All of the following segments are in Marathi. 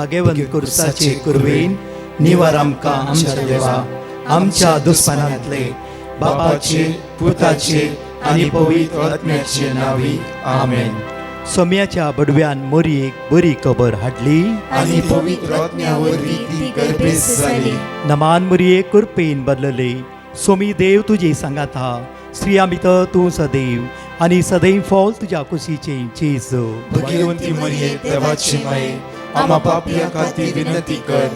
भाग्यवंत कुर्साचे कुरवेन निवार आमकां आमच्या देवा आमच्या दुस्मनांतले बापाचे पुताचे आनी पवित्र आत्म्याचे नावी आमेन. सोम्याच्या बडव्यान मोरयेक बरी खबर हाडली आनी पवित्र आत्म्यावरवी ती गर्भेस जाली. नमान मोरये कुरपेन बदलले. सोमी देव तुजे सांगात हा. स्त्रिया भितर तूं सदैव आनी सदैव फॉल तुज्या कुशीचे जेजू. भाग्यवंती मरिये देवाची माये आम्हा पापियां खातीर विनंती कर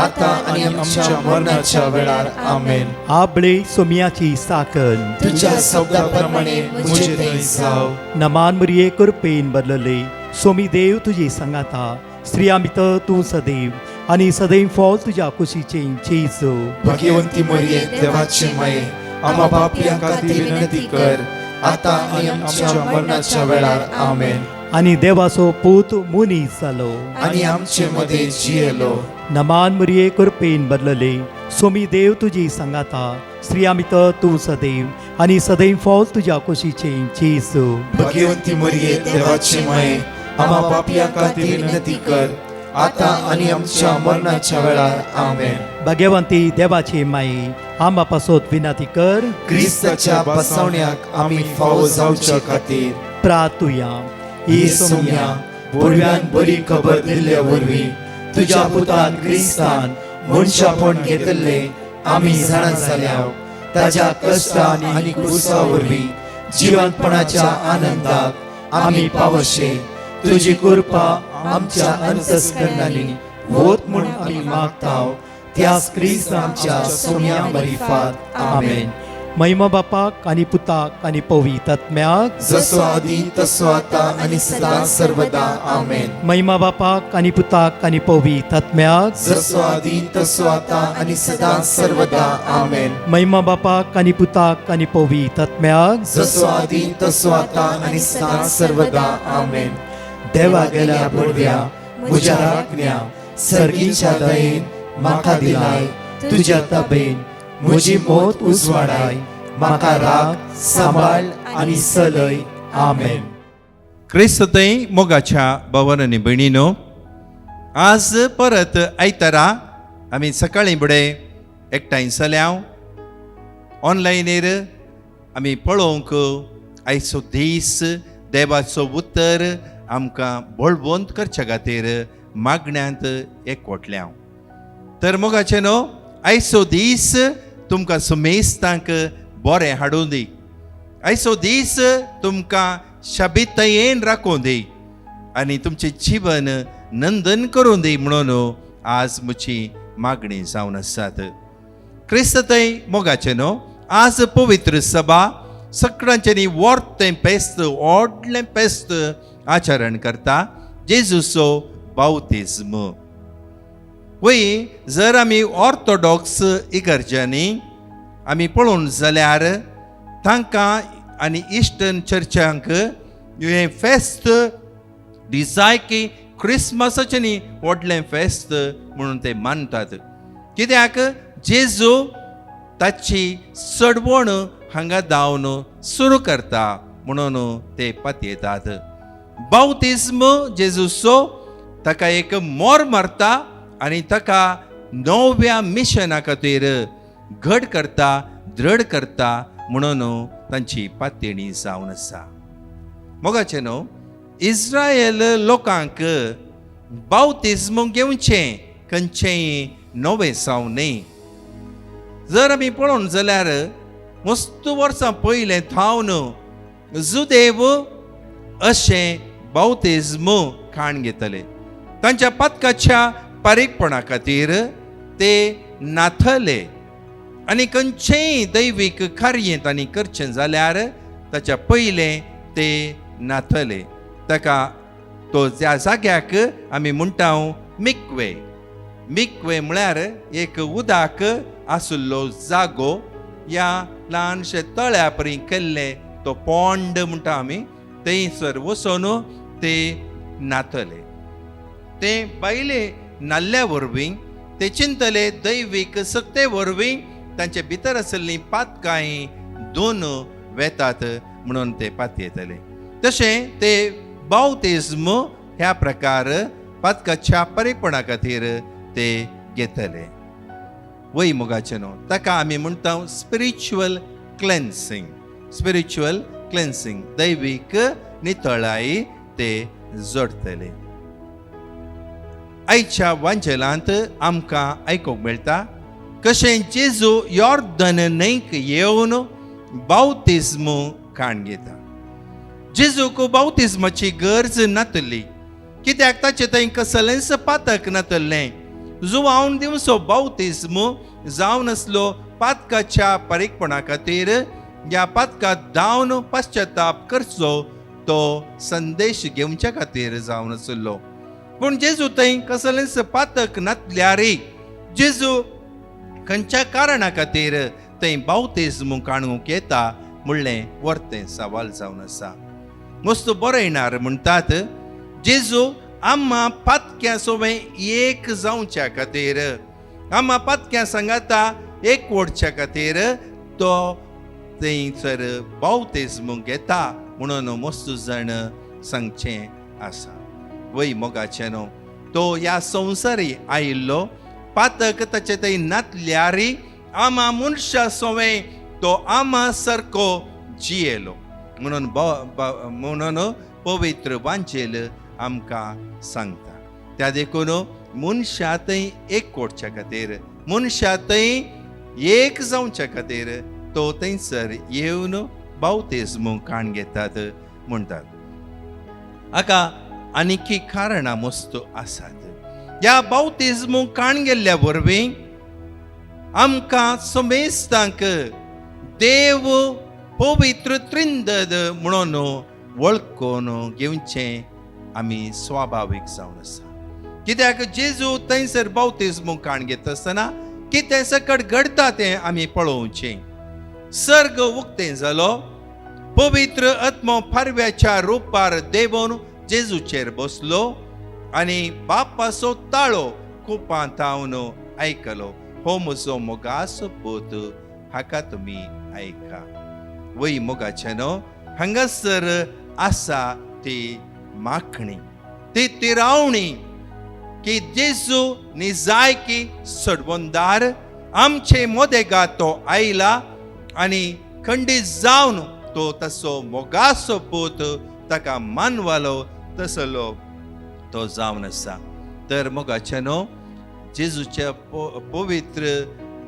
आता आनी आमच्या मरणाच्या वेळार आमेन. आबळे सोम्याची साकन तुझ्या शब्दाप्रमाणे मुझे थंय जाव. नमान मोरये कुरपेन बदलले. सोमी देव तुजे सांगात हा. स्त्रिया भितर तूं सदैव आनी सदैव फॉल तुज्या कुशीचे जेजू. भाग्यवंती मरिये देवाची माये आम्हा पापियां खातीर विनंती कर आता आनी आमच्या मरणाच्या वेळार आमेन. आनी देवाचो पूत मुनीस जालो. आनी आमचे मध्ये जियेलो. नमान मोरये कुरपेन बदलले. सोमी देव तुजी सांगात हा. स्त्रिया भितर तूं सदैव आनी सदैव फॉल तुज्या कुशीचे जेजू. भाग्यवंती मरिये देवाची माये आम्हा पापियां खातीर विनंती कर आता आनी आमच्या मरणाच्या वेळार आमेन. भाग्यवंती देवाचे माये आंबा पासोत विनंती कर. क्रिस्ताच्या बसवण्याक आमी फावो जावच्या खातीर प्रार्थुया. ही सोम्या बडव्यान बरी खबर दिल्ल्या वरवीं तुज्या पुतान क्रिस्तान मनशापण घेतले आमी जाणा जाल्याव ताज्या कश्टान आनी क्रुसा वरवीं जिवंतपणाच्या आनंदाक आमी पावशे. तुजी कृपा आमच्या अंतस्करणांनी होत म्हूण आमी मागताव. त्याच क्रिस्तांच्या सोम्या मरिफात आमेन. महिमा बापाक आनी पुताक आनी पवित्र आत्म्याक जसो आदी तसो आता आनी सदां सर्वदा आमेन. महिमा बापाक आनी पुताक आनी पवित्र आत्म्याक जसो आदी तसो आता आनी सदां सर्वदा आमेन. महिमा बापाक आनी पुताक आनी पवित्र आत्म्याक जसो आदी तसो आता आनी सदां सर्वदा आमेन. देवा गेल्या बडव्या म्हज्या राखण्या सर्गीच्या दयेन म्हाका दिलाय. तुज्या तबेन म्हजी मोत उजवाडाय. म्हाका राख सांबाळ आनी चलय. आमेन. क्रिस्तय मोगाच्या भावांनो आनी भयणीनो, आज परत आयतारा आमी सकाळीं फुडें एकठांय जाल्याव ऑनलायनीर आमी पळोवंक आयचो दीस देवाचो उतर आमकां बळवंत करच्या खातीर मागण्यांत एकवटल्या. तर मोगाचे न्हू, आयचो दीस तुमकां सुमेस्तांक बरें हाडून दी. आयचो दीस तुमकां शाबीतयेन राखून दी आनी तुमचें जीवन नंदन करून दी म्हणून आज म्हजी मागणी जावन आसात. क्रिस्तय मोगाचे न्हू, आज पवित्र सभा सगळ्यांच्यांनी व्हडलें पेस्त व्हडलें पेस्त आचरण करता, जेजूचो बावतिस्म. वय जर आमी ऑर्थोडॉक्स इगर्जांनी आमी पळोवन जाल्यार तांकां आनी इस्टर्न चर्चांक हें फेस्त दिसाय की क्रिस्मसाचें न्ही व्हडलें फेस्त म्हणून ते मानतात. कित्याक जेजू ताची चडवण हांगा दावन सुरू करता म्हणून ते पातयेतात. बावतिस्म जेजूचो ताका एक मोर मारता आनी ताका नव्या मिशना खातीर घट करता, दृढ करता म्हणून तांची पातयणी जावन आसा. मोगाचे न्हू, इस्रायल लोकांक बावतिस्म घेवचें खंयचेंय नवें जावं न्ही. जर आमी पळोवन जाल्यार मस्त वर्सां पयलें थावन जुदेव अशें बावतिस्म खाण घेतले. तांच्या पदकाच्या पारीकपणा खातीर ते नाथले आनी खंयचेंय दैवीक कार्य तांणी करचें जाल्यार ताच्या पयलें ते नाथले. ताका तो ज्या जाग्याक आमी म्हणटा मिक्वे. मिक्वे म्हळ्यार एक उदक आसुल्लो जागो, या ल्हानशे तळ्या परी केल्ले तो पोंड म्हणटा आमी, थंयसर वचून ते नाथले. ते बायले नाल्ल्या वरवीं ते चिंतले दैवीक सक्ते वरवीं तांचे भितर आसली पातकाय दोन वेतात म्हणून ते पातयेतले. तशें ते बावतिस्म ह्या प्रकार पातकाच्या परेपणा खातीर ते घेतले. वय मोगाचे न्हू, ताका आमी म्हणटा स्पिरिच्युअल क्लेन्सिंग, दैवीक नितळाई ते जोडतले. आयच्या वांजेलांत आमकां आयकूंक मेळटा कशें जेजू यॉर्दन न्हंयक येवन बावतिस्म काण घेता. जेजूक बावतिस्माची गरज नातली, कित्याक ताचे थंय कसलेंच पातक नातलें. जुवावन दिवचो बावतिस्म जावन आसलो पातकाच्या परीकपणा खातीर, ह्या पातकाक धांवन पाश्चाताप करचो तो संदेश घेवच्या खातीर जावन आसलो. पूण जेजू थंय कसलेंच पातक नातल्यार जेजू खंयच्या कारणा खातीर थंय बावतिस्म काणूंक येता म्हणलें वर्तें सवाल जावन आसा. मस्त बरयणार म्हणटात जेजू आम्हा पातक्या सोबे एक जावच्या खातीर, आम्हा पातक्या सांगाता एक ओडच्या खातीर तो थंयसर बावतिस्म घेता म्हणून मस्त जण सांगचें आसा. वय मोगाचे न्हू, तो ह्या संवसारी आयिल्लो पातक ताचे थंय नातल्यार आम्हा मनशा सोबे तो आम्हा सारको जियेलो म्हणून पवित्र वांचेल आमकां सांगता. त्या देखून मनशा थंय एक कोडच्या खातीर, मनशा थंय एक जावच्या खातीर तो थंयसर येवन बावतिस्म काण घेतात म्हणटात. हाका आनीक कारणां मस्त आसात. ह्या बावतिस्म काण गेल्ल्या वरवीं आमकां समेस्तांक देव पवित्र त्रिंदद म्हणून वळखून घेवचें आमी स्वाभावीक जावन आसा. कित्याक जेजू थंयसर बावतिस्म काण घेता आसतना कितें सकट घडटा तें आमी पळोवचें. सर्ग उक्तें जालो, पवित्र आत्मो पारव्याच्या रुपार देवून जेजूचेर बसलो आनी बापाचो ताळो कुपांत थावन आयकलो, हो म्हजो मोगाचो पूत, हाका तुमी आयका. वय मोगाचे न्हू, हांगासर आसा ती माखणी, ती तिरावणी की जेजू जाय की सडवंदार आमचे मोदेगा तो आयला आनी खंडीत जावन तो तसो मोगाचो पूत ताका मानवालो तसलो तो जावन आसा. तर मोगाचे न्हू, जेजूच्या पवित्र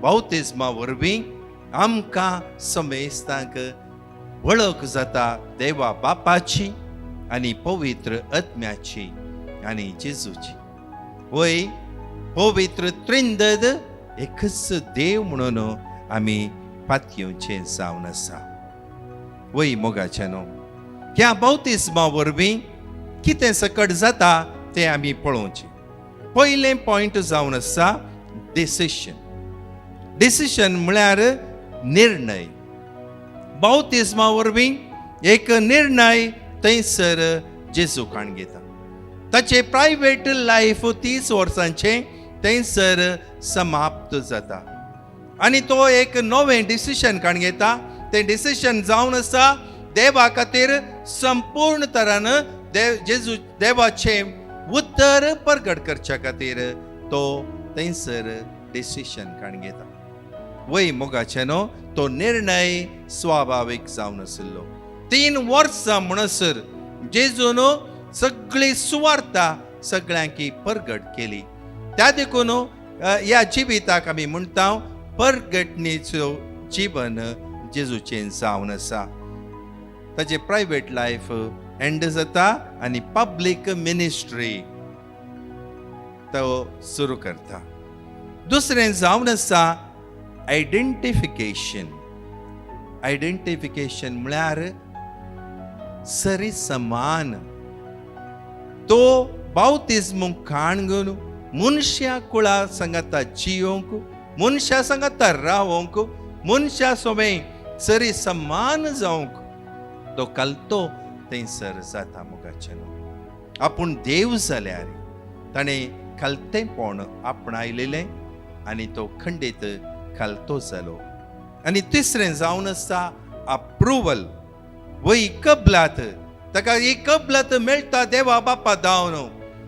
बावतिस्मा वरवीं आमकां समेस्तांक वळख जाता देवा बापाची आनी पवित्र आत्म्याची आनी जेजूची. वय पवित्र त्रिंदद एकच देव म्हणून आमी पातयेवचे जावन आसा. वय मोगाचे न्हू, ह्या बावतिस्मा वरवीं कितें सकट जाता तें आमी पळोवचें. पयलें पॉयंट जावन आसा डिसिशन म्हळ्यार निर्णय. बावतिस्मा वरवीं एक निर्णय थंयसर जेजू काण घेता. ताचे प्रायवेट लायफ 30 वर्सांचे थंयसर समाप्त जाता आनी तो एक नवें डिसिशन काण घेता. तें डिसिशन जावन आसा देवा खातीर संपूर्ण तरान जेजू देवाचे उत्तर प्रगट करच्या खातीर तो थंयसर डिसिशन काण घेता. वय मोगाचे न्हू, तो निर्णय स्वाभावीक जावन आशिल्लो. 3 वर्सां म्हणसर जेजून सगळी सुवार्ता सगळ्यांक प्रगट केली. त्या देखून ह्या जिविताक आमी म्हणटा प्रगटणेचो जीवन जेजूचें जावन आसा. ताचे प्रायवेट लायफ एंड जाता आनी पब्लीक मिनिस्ट्री तो सुरू करता. दुसरें जावन आसा आयडेंटिफिकेशन म्हळ्यार सरी समान. तो बावतिस्म काण घेवन मनशा कुळा सांगाता जियोंक, मनशा सांगाता रावोंक, मनशा सोबे सरी समान जावंक तो कालतो थंयसर जाता. मोगाचे न्हू, आपूण देव जाल्यार ताणें खालतेपण आपणायलेलें आनी तो खंडीत खालतो जालो. आनी तिसरें जावन आसा अप्रुवल. वय कबलात, ताका ही कबलात मेळटा देवा बापा दावन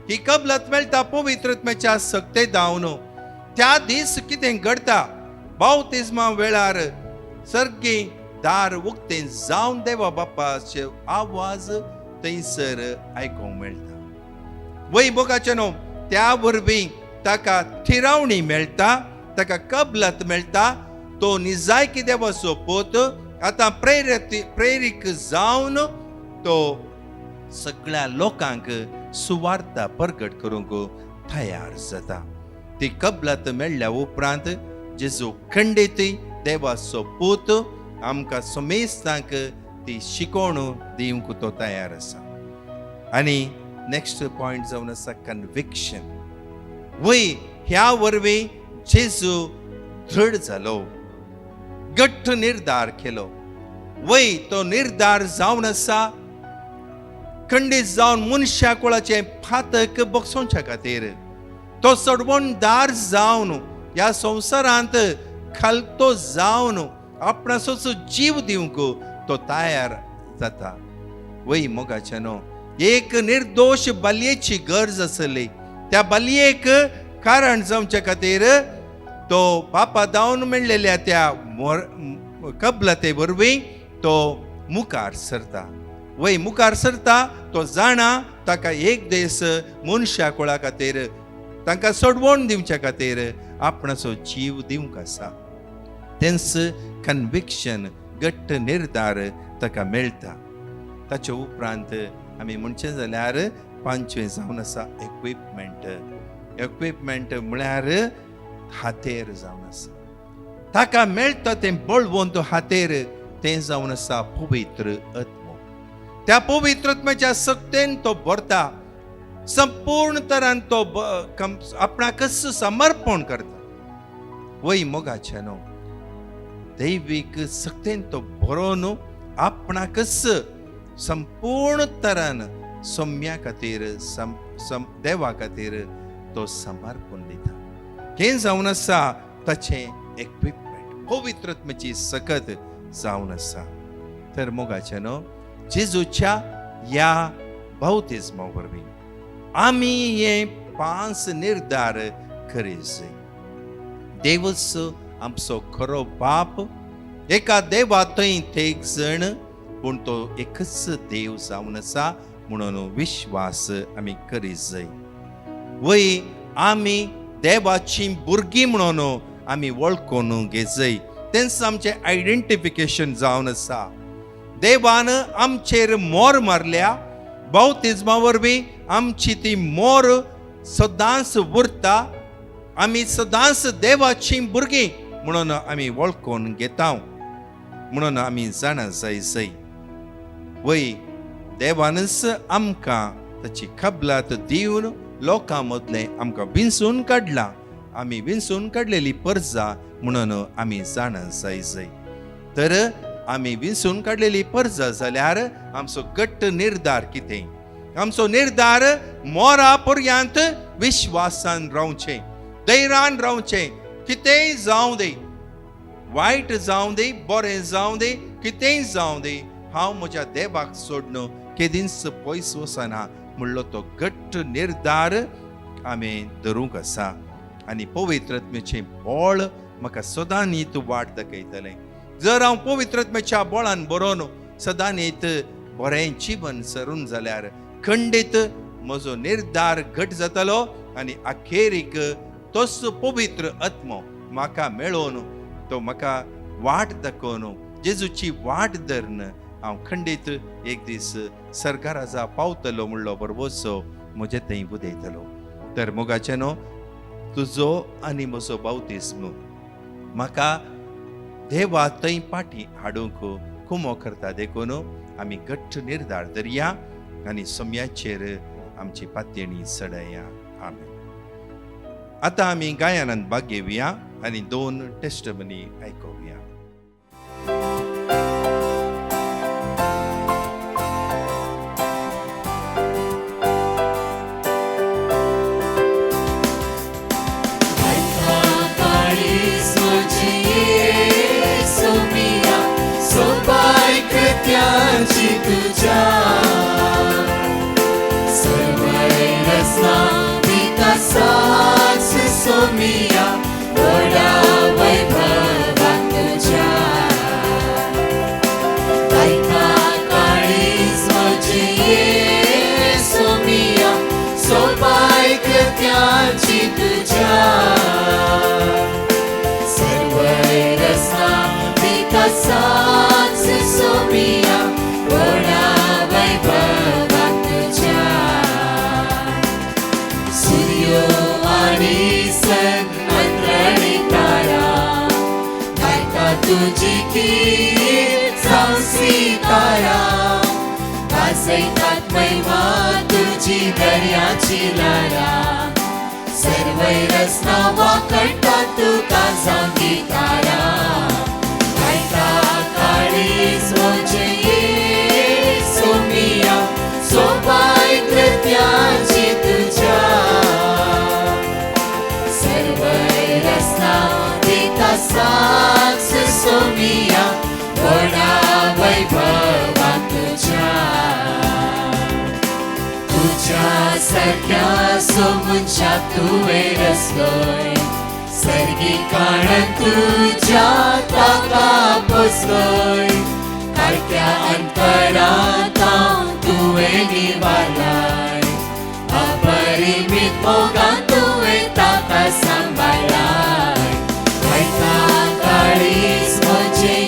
ही कबलत मेळटा पवित्रत्म्याच्या सक्ते दावन त्या दीस कितें घडटा बावतिस्मा वेळार सर्गी दार उक्तें जावन देवा बापाचे आवाज थंयसर आयकूंक मेळटा वैभोगाचे न्हू त्या वरवीं ताका थिरावणी मेळटा ताका कबलत मेळटा तो निजायकी देवाचो पोत आतां प्रेरीक जावन तो सगळ्या लोकांक सुवार्ता प्रगट करूंक तयार जाता ती कबलत मेळ्ळ्या उपरांत जेजू खंडीत देवाचो पूत आमकां समेस्तांक ती शिकोवण दिवंक तो तयार आसा आनी नेक्स्ट पॉयंट जावन आसा कन्विक्शन वय ह्या वरवीं जेजू दृढ जालो गट्ट निर्धार केलो वय तो निर्धार जावन आसा खंडीत जावन मनशा कुळाचे फातक बगसोवच्या खातीर तो सडवणदार जावन ह्या संवसारांत खालतो जावन आपणाचो जीव दिवंक तो तयार जाता वय मोगाचे न्हू एक निर्दोष बालयेची गरज आसली त्या बालयेक कारण जावचे खातीर तो पापा दावन मेळलेल्या त्या कबलते वरवीं तो मुखार सरता वय मुखार सरता तो जाणा ताका एक दीस मनशा कुळा खातीर तांकां सोडवण दिवच्या खातीर आपणाचो जीव दिवंक आसा तेंच कन्विक्शन गट्ट निर्धार ताका मेळटा ताचे उपरांत आमी म्हणचे जाल्यार पांचवें जावन आसा इक्विपमेंट म्हळ्यार हातेर जावन आसा ताका मेळटा तें बळवंत हातेर तें जावन आसा पवित्र आत्मो त्या पवित्र आत्म्याच्या सक्तेन तो भरता संपूर्ण तरान तो आपणाकच समर्पण करता वय मोगाचे न्हू दैवीक सक्तेन तो बरोवन आपणाकच संपूर्ण तरान सोम्या खातीर देवा खातीर तो समर्पण दिता हें जावन आसा ताचें इक्विपमेंट पवित्र आत्म्याची सकत जावन आसा तर मोगाचे न्हू जेजूच्या ह्या बावतिस्मा वरवीं आमी हे 5 निर्धार करीत जाय देवच आमचो खरो बाप एका देवा थंय एक जण पूण तो एकच देव जावन आसा म्हणून विश्वास आमी करीत जाय वय आमी देवाची भुरगीं म्हणून आमी वळखून घे जाय तेंच आमचें आयडेंटिफिकेशन जावन आसा देवान आमचेर मोर मारल्या बावतिस्मा वरवीं आमची ती मोर सदांच उरता आमी सदांच देवाची भुरगीं म्हणून आमी वळखून घेता म्हणून आमी जाणा जाय वय देवानच आमकां ताची कबलात दिवन लोकां मदलें आमकां विंचून काडला आमी विंचून काडलेली परजा म्हणून आमी जाणा जाय तर आमी विंचून काडलेली परजा जाल्यार आमचो गट्ट निर्धार कितें आमचो निर्धार मोरा पर्यंत विश्वासान रावचें धैर्यान रावचें कितेंय जावं दी वायट जावं दी बरें जावं दी कितेंय जावं दी हांव म्हज्या देवाक सोडून केदींच पयस वचना म्हणलो तो गट्ट निर्धार आमी धरूंक आसा आनी पवित्र आत्म्याचें बळ म्हाका सदां नीत वाट दाखयतलें जर हांव पवित्र आत्म्याच्या बळान बरोवन सदां नीत बरें जीवन सरून जाल्यार खंडीत म्हजो निर्धार घट जातलो आनी अखेरीक तोच पवित्र आत्मो म्हाका मेळोवन तो म्हाका वाट दाखोवन जेजूची वाट धरून हांव खंडीत एक दीस सरकाराजा पावतलो म्हणलो बरोबरचो म्हजे थंय उदेतलो तर मोगाचे न्हू तुजो आनी म्हजो बावतिस्म म्हाका देवा थंय पाटी हाडूंक कुमो करता देखून आमी गट्ट निर्धार धरया आनी सोम्याचेर आमची पातयणी चडया आमेन आतां आमी गायनांत भाग घेवया आनी 2 टेस्टमनी आयकुया तुझ्या सर्व रस्ता सोमिया व्हडा वैभवान तुझ्या ऐका काळीज म्हजी सोमिया सोपाय कृत्याची तुझ्या सर्व रसा विकासाच सोमिया व्हडा वैभवान तुझ्या सूर्यो आणि सन अंतरणी तारा ऐका तुझी कीर्त सांसी तारा वाजयतात महिमा तुझी दर्याची लारा सर्व रस्ता वाकडतात तुका सांगितारा ऐका काळीज म्हजे सोमिया सोपाय कृत्याची तुझ्या सर्व रस्ता विकासाच सोमिया व्हडा वैभवान तुझ्या तुझ्या सारख्या सोमुच्या तुवें रस्तोय सर्गी काळ तुझ्या ताका पोसलोय कार्त्या अंतरांत तुवें निवारलाय अपरिमीत मोगान तुवें ताका सांबाळलाय ऐका काळीज म्हजे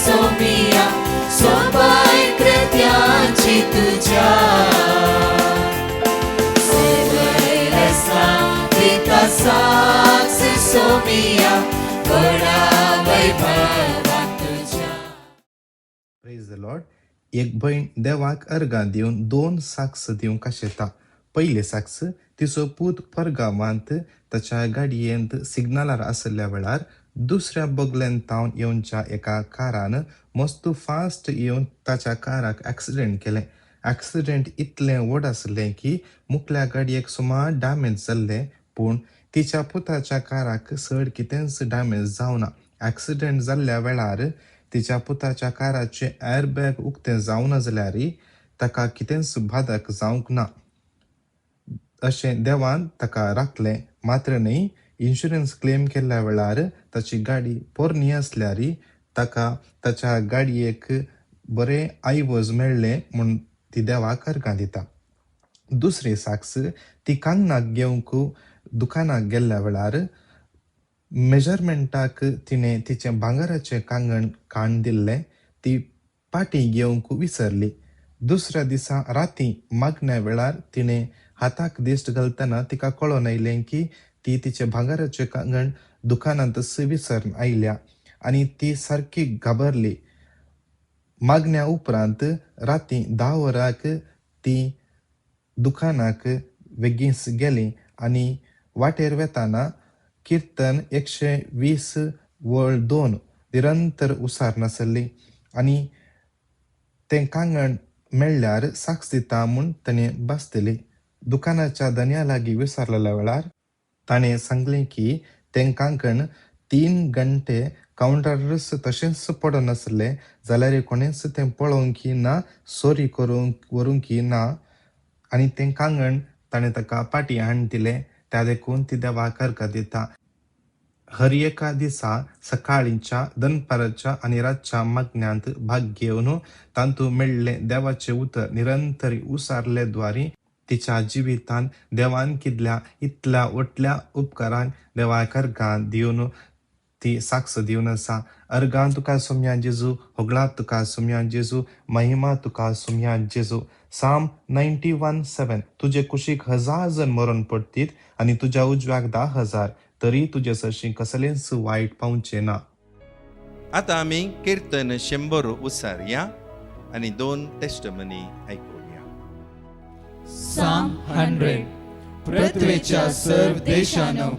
सोमिया सोपाय कृत्याची तुझ्या सर्व रसा विकासाच सोमिया व्हडा वैभवान तुझ्या. Praise the Lord. एक भयण देवाक अर्गां दिवन 2 साक्ष दिवंक आशेता. पयले साक्ष तिचो पूत परगामांत ताच्या गाडयेंत सिग्नलार आसल्या वेळार दुसऱ्या बगलेन तावन येवच्या एका कारान मस्त फास्ट येवन ताच्या काराक ॲक्सिडेंट केलें. ॲक्सिडेंट इतलें व्हड आसलें की मुखल्या गाडयेक सुमार डॅमेज जाल्लें, पूण तिच्या पुताच्या काराक चड कितेंच डॅमेज जावना. ॲक्सिडेंट जाल्ल्या वेळार तिच्या पुताच्या काराचे एअरबॅग उक्तें जावना जाल्यारय ताका कितेंच बाधक जावंक ना अशें देवान ताका राखलें. मात्र न्ही, इन्शुरन्स क्लेम केल्ल्या वेळार ताची गाडी पोरणी आसल्यारय ताका ताच्या गाडयेक बरें आयवज मेळ्ळें म्हूण ती देवाक अर्गां दिता. दुसरी साक्ष ती कांगणाक घेवंक दुकानाक गेल्ल्या वेळार मेजरमेंटाक तिणें तिचें भांगराचें कांगण काण दिल्लें. ती पाटी घेवंक विसरली. दुसऱ्या दिसा रातीं मागण्या वेळार तिणें हाताक दिश्ट घालतना तिका कळोन आयलें की ती तिचें भांगराचें कांगण दुकानांतच विसरून आयल्या आनी ती सारकी घाबरली. मागण्या उपरांत रातीं 10 वरांक ती दुकानाक बेगीस गेली आनी वाटेर वेताना कीर्तन 120 वळ 2 निरंतर उसार नासली आनी तें कांगण मेळ्ळ्यार साक्ष दिता म्हूण ताणें बसतली. दुकानाच्या धन्या लागीं विचारलेल्या वेळार ताणें सांगलें की तें कांगण 3 घंटे कावंटरार तशेंच पडून आसलें जाल्यार कोणेंच तें पळोवंक ना, चोरी करूंक व्हरूंक ना आनी तें कांगण ताणें ताका पाटी हाडून दिलें. त्या देखून ती देवाक अर्गां दिता. हर एका दिसा सकाळींच्या, दनपाराच्या आनी रातच्या मागण्यांत भाग घेवन तांतूं मेळ्ळें देवाचें उतर निरंतर उसारले द्वारे तिच्या जिवितांत देवान कितल्या इतल्या व्हडल्या उपकारांक देवाक अर्गां दिवन ती साक्ष दिवन आसा. अर्गां तुका सोम्या जेजू, होगळात तुका सोम्या जेजू, महिमा तुका सोम्या जेजू. साम 91:7. तुजे कुशीक 1000 जण मरण पडटीत आनी तुज्या उजव्याक 10,000, तरी तुजे सरशी कसलेंच वायट पावचें ना. आता आमी कीर्तन 100 उसारया आनी 2 टेस्टमनी आयकुया. Psalm 100. पृथ्वीच्या सर्व देशांनो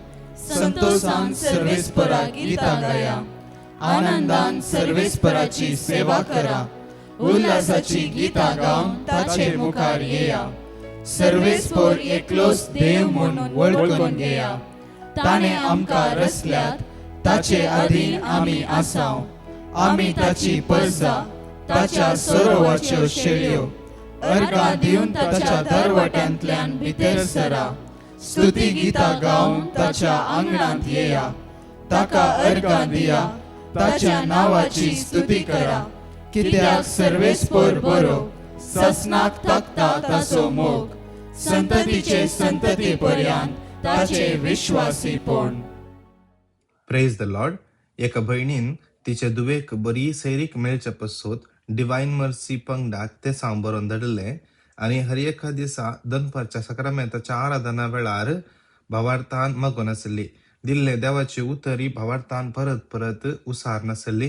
संतोषान सर्वेस्परा गितां गाया. आनंदान सर्वेस्पराची सेवा करा. उल्हासाची गितां गावन ताचे मुखार येया. सर्वेस्पर एकलोच देव म्हणून वळखून घेया. ताणे आमकां रचल्यात, ताचे अधीन आमी आसाव. आमी ताची परजा, ताच्या सरोवराच्यो शेळयो. अर्गां दिवन ताच्या दरवट्यांतल्यान भितर सरा. स्तुती गितां गावन ताच्या आंगणांत येया, ताका अर्गां दिया, ताच्या नांवाची स्तुती करा. कित्याक सर्वेस्पर बरो, ससनाक तकता ताचो मोग, संततीचे संतती पर्यंत ताचे विश्वासीपण. Praise the Lord. एका भयणीन तिचे दुवेक बरी सैरीक मेळचे पसोत डिवायन मर्सी पंगडाक ते सांबरोन धाडले आनी हर एका दिसा दनपारच्या सक्रामेंताच्या आराधना वेळार भावार्थान मागून आसली. दिल्ले देवाची उतरी भावार्थान परत परत उसार नासली.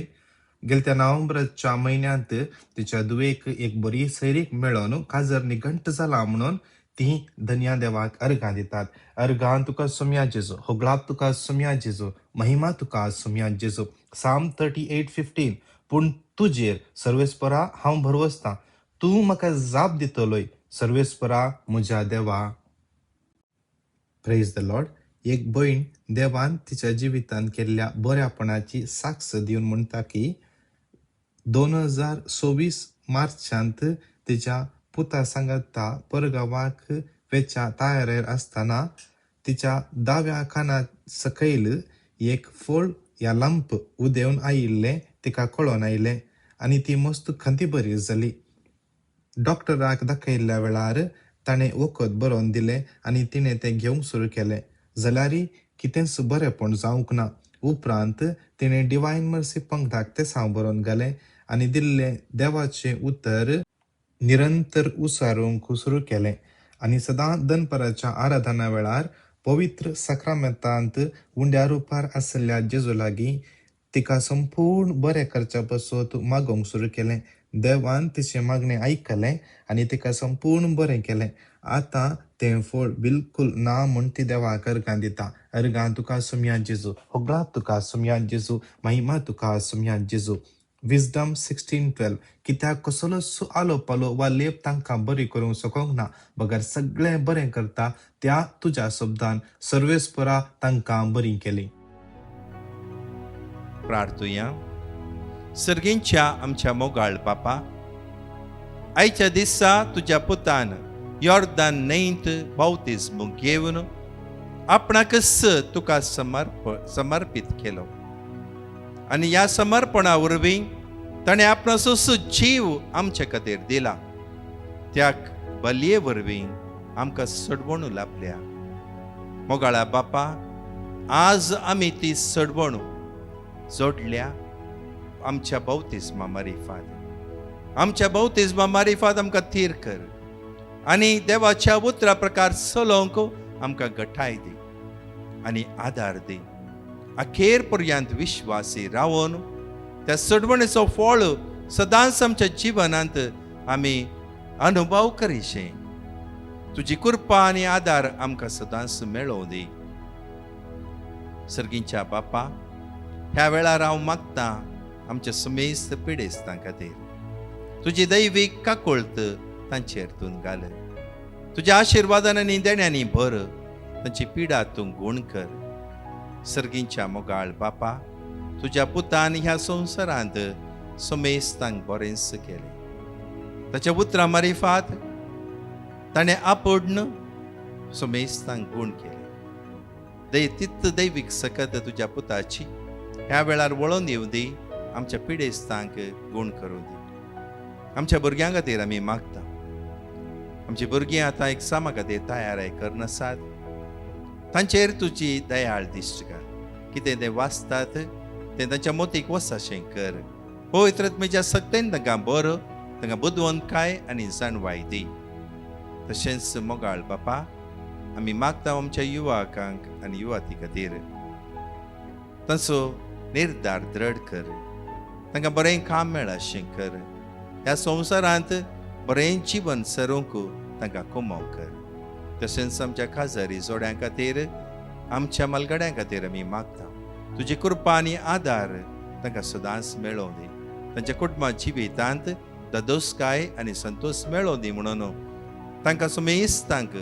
गेल्या नोव्हेंबराच्या म्हयन्यांत तिच्या दुवेक एक बरी सैरीक मेळोन काजर निघंट जाला म्हणून ती धन्या देवाक अर्गां दितात. अर्गां तुका सुम्या जेजू, होगळाप तुका सुम्या जेजू, महिमा तुका सुम्या जेजू. साम 38:15. पूण तुजेर सर्वेस्परा हांव भरवसतां, तूं म्हाका जाप दितलोय सर्वेस्परा म्हज्या देवा. Praise the Lord. एक भयण देवान तिच्या जिवितान केल्ल्या बऱ्यापणाची साक्ष दिवन म्हणटा की 2024 मार्चांत तिच्या पुता सांगता परगांवाक वेच्या तयारेर आसतना तिच्या दाव्या काना सकयल एक फोड या लंप उदेवन आयिल्ले तिका कळोन आयले आनी ती मस्त खंती बरी जाली. डॉक्टराक दाखयल्ल्या वेळार ताणें वखद बरोवन दिलें आनी तिणें तें घेवंक सुरू केलें, जाल्यारय कितेंच बरेंपण जावंक ना. उपरांत तिणें डिवायन मर्सी पंगडाक तें सांव बरोवन घालें आनी दिल्लें देवाचें उतर निरंतर उसारूंक सुरू केलें. आनी सदां दनपाराच्या आराधना वेळार पवित्र सक्रामेंतांत उंड्या रुपार आसलेल्या जेजू लागीं तिका संपूर्ण बरें करच्या पसोत मागोवंक सुरू केलें. देवान तिचें मागणें आयकलें आनी तिका संपूर्ण बरें केलें. आतां तें फळ बिलकुल ना म्हूण ती देवाक अर्गां दिता. अर्गां तुका सुम्या जेजू, होगळाप तुका सुम्या जेजू, महिमा तुका सुम्या जेजू. विजडम 16:12. कित्याक कसलोच आलो पालो वा लेप तांकां बरी करूंक सोकोंक ना, बगर सगळें बरें करता त्या तुज्या शब्दान सर्वेस्परा तांकां बरी केली. प्रार्थुया. सर्गींच्या आमच्या मोगाळ बापा, आयच्या दिसा तुज्या पुतान यॉर्दान न्हंयत बावतिस्म घेवन आपणाकच तुका समर्पित केलो आनी ह्या समर्पणा वरवीं ताणें आपणाचोच जीव आमचे खातीर दिला. त्याक बलये वरवीं आमकां सडवणू लाभल्या. मोगाळा बापा, आज आमी ती सडवणू जोडल्या आमच्या बावतिस्मा मारिफात. आमच्या बावतिस्मा मारिफात आमकां थीर कर आनी देवाच्या उतरा प्रकार चलोवंक आमकां घटाय दी आनी आदार दी. अखेर पर्यंत विश्वासी रावन त्या सडवणेचो फळ सदांच आमच्या जिवनांत आमी अनुभव करीशे. तुजी कृपा आनी आदार आमकां सदांच मेळोव दी. सर्गींच्या बापा, ह्या वेळार हांव मागतां आमच्या समेस्त पिडेस्तां खातीर तुजी दैवीक काकूळत तांचेर तूं घाल. तुज्या आशिर्वादान आनी देण्यांनी भर तांची पिडा तूं गूण कर. सर्गींच्या मोगाळ बापा, तुज्या पुतान ह्या संवसारांत समेस्तांक बरेंच केलें. ताच्या उतरां मारिफात ताणें आपडन समेस्तांक गूण केलें. तित्त दैवीक सकत तुज्या पुताची ह्या वेळार वळोवन येवं दी. आमच्या पिडेस्तांक गूण करूं दी. आमच्या भुरग्यां खातीर आमी मागता. आमची भुरगीं आतां एग्जामा खातीर तयारी करनासात. तांचेर तुजी दयाळ दिश्ट घाल. कितें तें वाचतात तें तांच्या मोतीक वसाशें कर. पवित्र आत्म्याच्या सक्तेन तांकां बरो, तांकां बुदवंतकाय आनी जाणवाय दी. तशेंच मोगाळ बापा, आमी मागता आमच्या युवकांक आनी युवती खातीर तांचो निर्धार दृढ कर. तांकां बरें काम मेळाशें कर. ह्या संवसारांत बरें जीवन सरूंक तांकां कुमाव कर. तशेंच आमच्या खाजारी जोड्यां खातीर, आमच्या मलगड्यां खातीर आमी मागता. तुजी कृपा आनी आदार तांकां सदांच मेळोव दी. तांच्या कुटुंबा जिवितांत ददोसकाय आनी संतोष मेळोव दी म्हणून तांकां समेस्तांक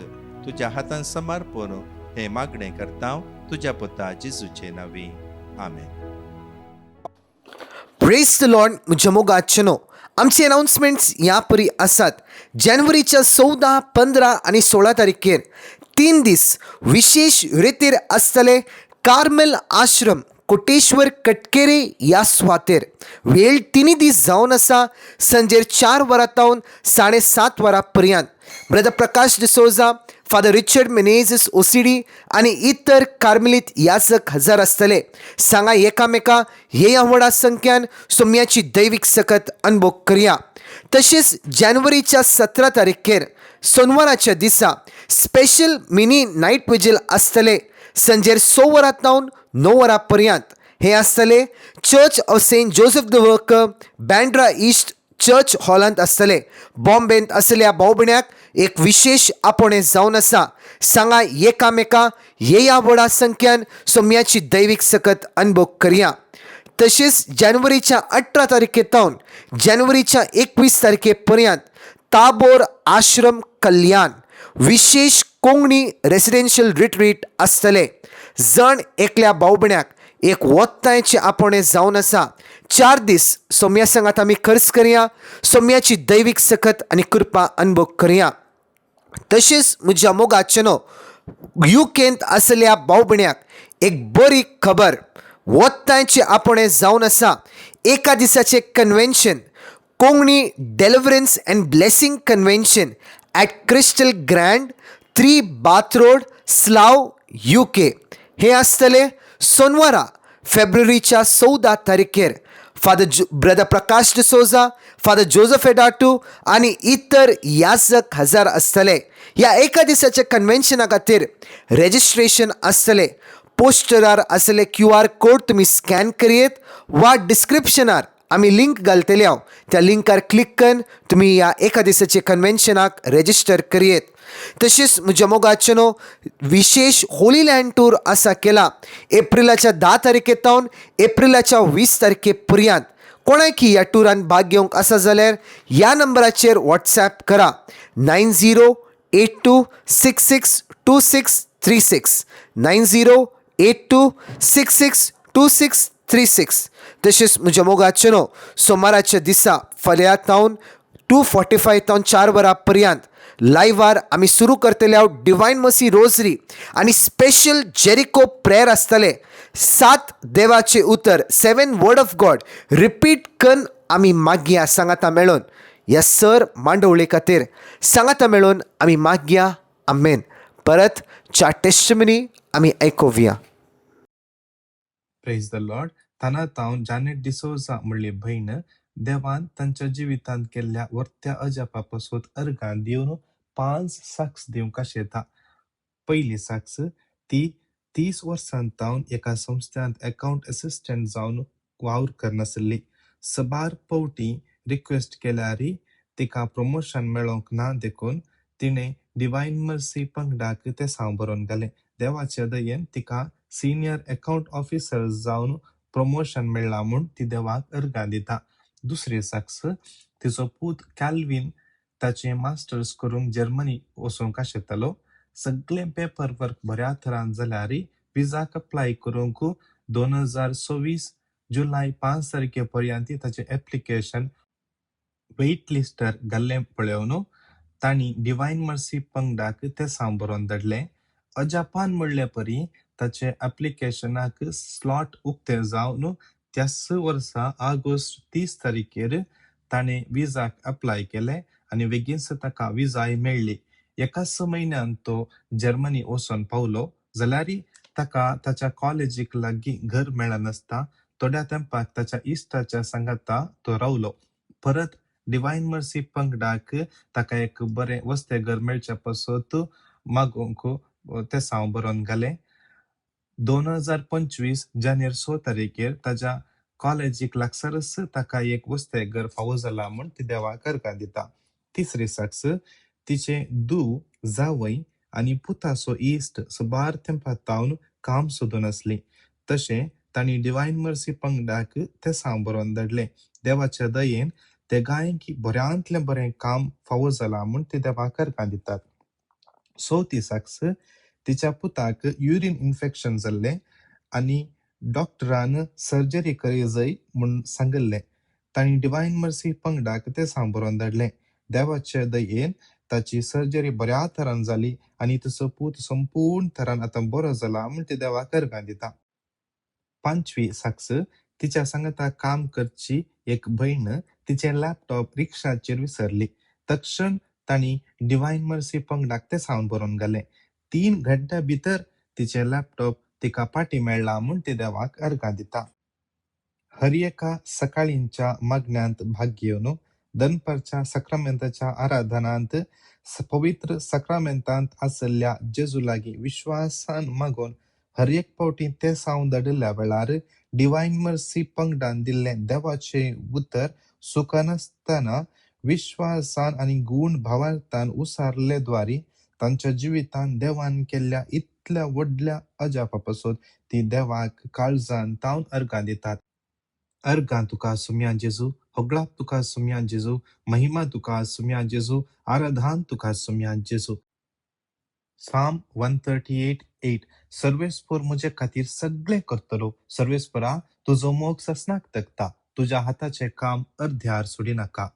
तुज्या हातांत समर्पण हें मागणें करता तुज्या पुता जेजूचे नांवी. आमेन. Praise the lord. म्हज्या मोगाचेनो, आमचे अनाउन्समेंट्स ह्या परी आसात. जानेवारीच्या 14, 15 आनी 16 तारखेर 3 दीस विशेष रितीर आसतले कार्मेल आश्रम कोटेश्वर कटकेरे ह्या सुवातेर. वेळ 3 दीस जावन आसा सांजेर 4 वरां तावन 7:30 वरां पर्यंत. Brother Prakash D'Souza, father Richard Menezes OCD आनी इतर कार्मेलीत याजक हजर आसतले. सांगा एकामेका हे ह्या व्हडा संख्यान सोम्याची दैवीक सकत अनुभव करया. तशेंच जानेवारीच्या 17 तारखेर सोनवाराच्या दिसा स्पेशल मिनी नायट विजील आसतले सांजेर 6 वरां तावन 9 वरां पर्यंत. हे आसतले church of Saint Joseph the worker, Bandra east church हॉलांत आसतले. बॉम्बेंत आसलेल्या भाव भयण्याक एक विशेष आपोणे जावन आसा. सांगा एकामेका हे ह्या व्हडा संख्यान सोम्याची दैवीक सकत अनुभव करया. तशेंच जानेवारीच्या 18 तारखेतावन जानेवारीच्या 21 तारखे पर्यंत ताबोर आश्रम कल्याण विशेष कोंकणी रेसिडेन्शियल रिट्रीट आसतले. जण एकल्या भाव भयण्याक एक वत्तांयचे आपोणे जावन आसा. 4 दीस सोम्या सांगात आमी खर्च करया. सोम्याची दैवीक सकत आनी कृपा अनुभव करया. तशेंच म्हज्या मोगाचेनो युकेंत आसलेल्या भाव भयण्याक एक बरी खबर. वत्तांयचे आपोणे जावन आसा. एका दिसाचे convention, Konkani deliverance and blessing convention at Crystal Grand 3 Bath Road, Slough, UK. हे आसतले सोनवारा फेब्रुवारीच्या 14 तारखेर. Brother Prakash D'Souza, father Joseph Edattu आनी इतर याजक हजर आसतले. ह्या एका दिसाच्या कन्वेन्शना खातीर रेजिस्ट्रेशन आसतले. पोस्टरार आसले QR कोड तुमी स्कॅन करीत वा डिस्क्रिप्शनार आमी लिंक घालतले हांव त्या लिंकार क्लिक करून तुमी ह्या एका दिसाचे कन्वेन्शनाक रेजिस्टर करीत. तशेंच म्हज्या मोगाचेनो विशेष होली लँड टूर आसा केला एप्रिलाच्या 10 तारखेतावन एप्रिलाच्या 20 तारखे पर्यंत. कोणायकी ह्या टुरान भाग घेवंक आसा जाल्यार ह्या नंबराचेर व्हॉट्सॲप करा 9082662636 9082662636. तशेंच म्हज्या मोगाचेनो सोमाराच्या दिसा फाल्यां तावन 2:45 तावन 4 वरां पर्यंत लायव्हार आमी सुरू करतले हांव डिवायन मर्सी रोजरी आनी स्पेशल जेरिको प्रेयर आसतले. 7 देवाचे उतर 7 वर्ड ऑफ गॉड रिपीट करून आमी मागया सांगाता मेळोन. ह्या सर मांडवळे खातीर सांगाता मेळोन आमी मागया. आमेन. परत च्या टेस्टिमनी आमी आयकुया. Praise the lord. तावन जानेट डिसोजा म्हणली भयण देवान तांच्या जिवितांत केल्ल्या वर्त्या अजापा पासून अर्गां दिवन 5 साक्ष दिवंक शेता. पयली साक्ष ती 30 वर्सांतावन एका संस्थांत अकाउंट असिस्टंट जावन वावर करनासली. सबार पावटी रिक्वेस्ट केल्यारी तिका प्रमोशन मेळोंक ना देखून तिणें डिवायन मर्सी पंगडाक ते सांबरोन घालें. देवाच्या दयेन तिका सिनियर अकाउंट ऑफिसर जावन प्रमोशन मेळ्ळां म्हूण ती देवाक अर्गां दिता. दुसरी साक्ष तिचो पूत कॅल्विन ताचें मास्टर्स करूंक जर्मनी वचूंक आशिल्लो. सगळे पेपर वर्क बऱ्या तरान जाल्यारय विजाक अप्लाय करूंक 2026 जुलय 5 तारखे पर्यंत ताचें एप्लिकेशन वेट लिस्टार घाल्लें पळोवन तांणी डिवायन मर्सी पंगडाक ते सांबरोन धाडलें. अजापान म्हणले परी ताचे एप्लिकेशनाक स्लॉट उक्ते जावन त्याच वर्सा ऑगस्ट 30 तारखेर ताणें विजाक अप्लाय केलें आनी बेगीनच ताका विजाय मेळ्ळी. एकाच म्हयन्यान तो जर्मनी वचून पावलो जाल्यारय ताका ताच्या कॉलेजीक लागीं घर मेळनासता. थोड्या तेंपाक ताच्या इश्टाच्या सांगाता तो रावलो. परत डिवायन मर्सी पंगडाक ताका एक बरें वस्तें घर मेळच्या पासत मागोवंक ते सांबरोन घालें. 2025 जानेर 6 तारखेर ताच्या कॉलेजीक लागसारच ताका एक वस्तें घर फावो जाला म्हूण ती देवाक अर्गां दिता. तिसरी साक्ष तिचे जावय आनी पुताचो इश्ट सुबार तेंपातावन काम सोदून आसली. तशें तांणी डिवायन मर्सी पंगडाक ते सांबरोन धाडलें. देवाच्या दयेन ते गायकी बऱ्यांतलें बरें काम फावो जाला म्हूण ती देवाक अर्गां दितात. चवथी साक्ष तिच्या पुताक युरीन इन्फेक्शन जाल्लें आनी डॉक्टरान सर्जरी करी जाय म्हूण सांगल्लें. तांणी डिवायन मर्सी पंगडाक ते सांबरोन धाडलें. देवाचे दयेन ताची सर्जरी बऱ्या तरान जाली आणि तिचो पूत संपूर्ण तरान आतां बरो जाला म्हूण ती देवाक अर्गां दिता. 5वी साक्ष, तिच्या सांगाता काम करची एक भयण तिचे लॅपटॉप रिक्षाचेर विसरली. तक्षण तांणी डिवायन मर्सी पंगडाक ते सांगून बरोवन घालें. 3 घंट्या भितर तिचे लॅपटॉप तिका पाटी मेळ्ळा म्हूण ती देवाक अर्गां दिता. हर एका सकाळींच्या मागण्यांत भाग घेवन दनपारच्या सक्रामेंताच्या आराधनांत पवित्र सक्रामेंतांत आसल्या जेजू लागीं विश्वासान मागोवन हर एक फावटी ते सावन धाडिल्ल्या वेळार डिवायन मर्सी पंगडान दिल्लें देवाचें उतर सुखानासतना विश्वासान आनी गूण भावार्थान उसारलेद्वारी तांच्या जिवितांत देवान केल्ल्या इतल्या व्हडल्या अजापा पासून ती देवाक काळजान तावन अर्गां दितात. अर्गां तुका सुम्या जेजू, होगळाप तुका सुम्या जेजू, महिमा तुका सुम्या जेजू, आराधन तुका सुम्या जेजू. साम 138:8 सर्वेस्पर म्हजे खातीर सगळें करतलो. सर्वेस्परा, तुजो मोग ससनाक तगता. तुज्या हाताचें काम अर्ध्यार सोडिनाका.